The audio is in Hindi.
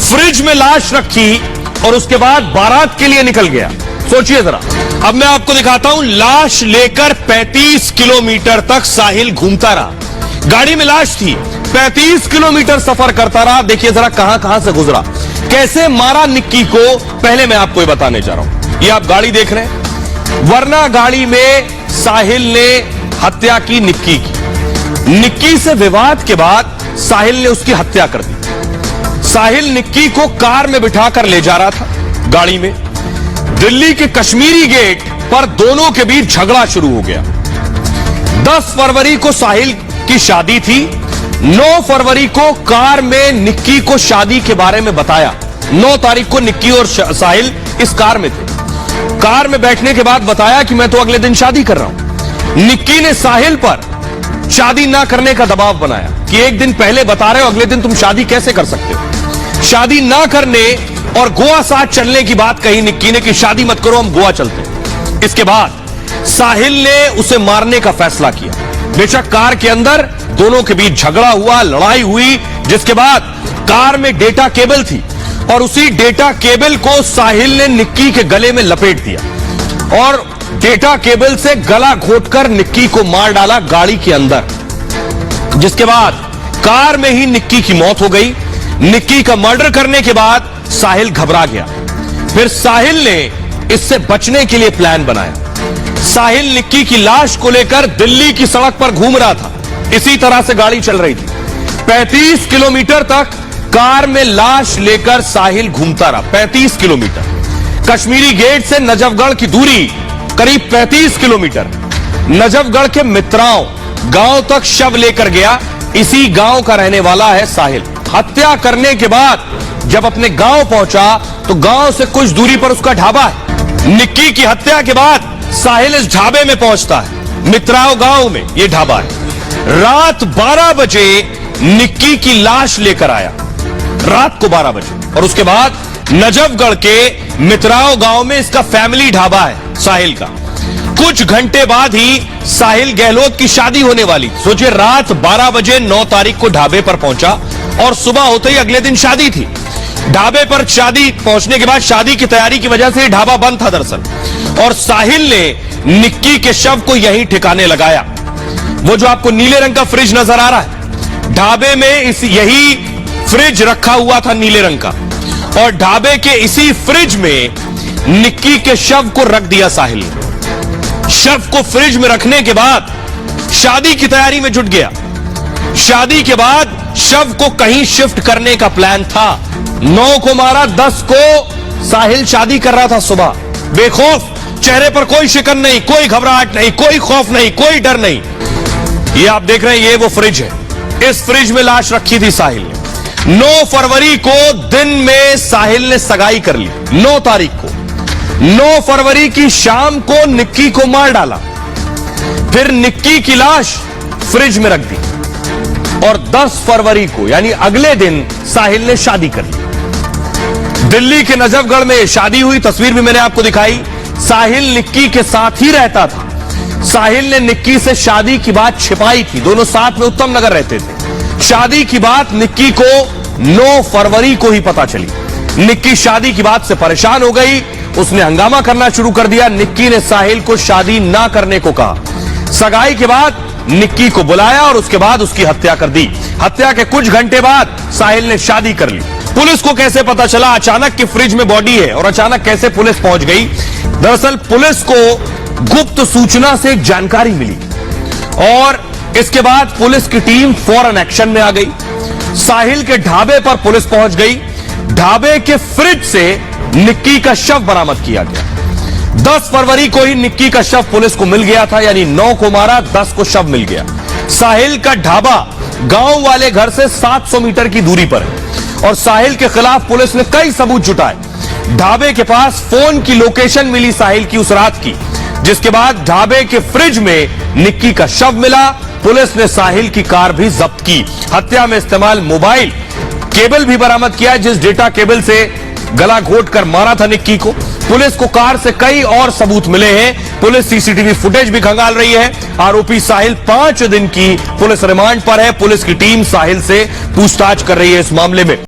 फ्रिज में लाश रखी और उसके बाद बारात के लिए निकल गया। सोचिए जरा। अब मैं आपको दिखाता हूं, लाश लेकर 35 किलोमीटर तक साहिल घूमता रहा। गाड़ी में लाश थी, 35 किलोमीटर सफर करता रहा। देखिए जरा कहां कहां से गुजरा, कैसे मारा निक्की को, पहले मैं आपको ये बताने जा रहा हूं। ये आप गाड़ी देख रहे हैं, वरना गाड़ी में साहिल ने हत्या की निक्की की। निक्की से विवाद के बाद साहिल ने उसकी हत्या कर दी। साहिल निक्की को कार में बिठाकर ले जा रहा था गाड़ी में। दिल्ली के कश्मीरी गेट पर दोनों के बीच झगड़ा शुरू हो गया। 10 फरवरी को साहिल की शादी थी। 9 फरवरी को कार में निक्की को शादी के बारे में बताया। 9 तारीख को निक्की और साहिल इस कार में थे। कार में बैठने के बाद बताया कि मैं तो अगले दिन शादी कर रहा हूं। निक्की ने साहिल पर शादी ना करने का दबाव बनाया कि एक दिन पहले बता रहे हो, अगले दिन तुम शादी कैसे कर सकते हो। शादी ना करने और गोवा साथ चलने की बात कही निक्की ने कि शादी मत करो, हम गोवा चलते हैं। इसके बाद साहिल ने उसे मारने का फैसला किया। बेशक कार के अंदर दोनों के बीच झगड़ा हुआ, लड़ाई हुई, जिसके बाद कार में डेटा केबल थी और उसी डेटा केबल को साहिल ने निक्की के गले में लपेट दिया और डेटा केबल से गला घोंटकर निक्की को मार डाला गाड़ी के अंदर। जिसके बाद कार में ही निक्की की मौत हो गई। निक्की का मर्डर करने के बाद साहिल घबरा गया। फिर साहिल ने इससे बचने के लिए प्लान बनाया। साहिल निक्की की लाश को लेकर दिल्ली की सड़क पर घूम रहा था। इसी तरह से गाड़ी चल रही थी। 35 किलोमीटर तक कार में लाश लेकर साहिल घूमता रहा। 35 किलोमीटर। कश्मीरी गेट से नजफगढ़ की दूरी करीब 35 किलोमीटर। नजफगढ़ के मित्राओं गांव तक शव लेकर गया। इसी गांव का रहने वाला है साहिल। हत्या करने के बाद जब अपने गांव पहुंचा तो गांव से कुछ दूरी पर उसका ढाबा है। निक्की की हत्या के बाद साहिल इस ढाबे में पहुंचता है। मित्राओं गांव में यह ढाबा है। रात 12 बजे निक्की की लाश लेकर आया, रात को 12 बजे। और उसके बाद नजफगढ़ के मित्राओं गांव में इसका फैमिली ढाबा है साहिल का। कुछ घंटे बाद ही साहिल गहलोत की शादी होने वाली। सोचिए, रात 12 बजे 9 तारीख को ढाबे पर पहुंचा और सुबह होते ही अगले दिन शादी थी। ढाबे पर शादी पहुंचने के बाद शादी की तैयारी की वजह से ढाबा बंद था दरअसल, और साहिल ने निक्की के शव को यहीं ठिकाने लगाया। वो जो आपको नीले रंग का फ्रिज नजर आ रहा है, ढाबे में यही फ्रिज रखा हुआ था नीले रंग का, और ढाबे के इसी फ्रिज में निक्की के शव को रख दिया साहिल ने। शव को फ्रिज में रखने के बाद शादी की तैयारी में जुट गया। शादी के बाद शव को कहीं शिफ्ट करने का प्लान था। 9 को मारा, 10 को साहिल शादी कर रहा था सुबह। बेखौफ, चेहरे पर कोई शिकन नहीं, कोई घबराहट नहीं, कोई खौफ नहीं, कोई डर नहीं। ये आप देख रहे हैं, ये वो फ्रिज है। इस फ्रिज में लाश रखी थी साहिल ने। 9 फरवरी को दिन में साहिल ने सगाई कर ली। 9 तारीख को, 9 फरवरी की शाम को निक्की को मार डाला। फिर निक्की की लाश फ्रिज में रख दी और 10 फरवरी को यानी अगले दिन साहिल ने शादी कर ली। दिल्ली के नजफगढ़ में शादी हुई। तस्वीर भी मैंने आपको दिखाई। साहिल निक्की के साथ ही रहता था। साहिल ने निक्की से शादी की बात छिपाई थी। दोनों साथ में उत्तम नगर रहते थे। शादी की बात निक्की को 9 फरवरी को ही पता चली। निक्की शादी की बात से परेशान हो गई। उसने हंगामा करना शुरू कर दिया। निक्की ने साहिल को शादी ना करने को कहा। सगाई के बाद निक्की को बुलाया और उसके बाद उसकी हत्या कर दी। हत्या के कुछ घंटे बाद साहिल ने शादी कर ली। पुलिस को कैसे पता चला अचानक कि फ्रिज में बॉडी है और अचानक कैसे पुलिस पहुंच गई? दरअसल पुलिस को गुप्त सूचना से एक जानकारी मिली और इसके बाद पुलिस की टीम फौरन एक्शन में आ गई। साहिल के ढाबे पर पुलिस पहुंच गई। ढाबे के फ्रिज से निक्की का शव बरामद किया गया। 10 फरवरी को ही निक्की का शव पुलिस को मिल गया था, यानी 9 को मारा, 10 को शव मिल गया। साहिल का ढाबा गांव वाले घर से 700 मीटर की दूरी पर है और साहिल के खिलाफ पुलिस ने कई सबूत जुटाए। ढाबे के पास फोन की लोकेशन मिली साहिल की उस रात की, जिसके बाद ढाबे के फ्रिज में निक्की का शव मिला। पुलिस ने साहिल की कार भी जब्त की। हत्या में इस्तेमाल मोबाइल केबल भी बरामद किया, जिस डेटा केबल से गला घोंटकर मारा था निक्की को। पुलिस को कार से कई और सबूत मिले हैं। पुलिस सीसीटीवी फुटेज भी खंगाल रही है। आरोपी साहिल 5 दिन की पुलिस रिमांड पर है। पुलिस की टीम साहिल से पूछताछ कर रही है इस मामले में।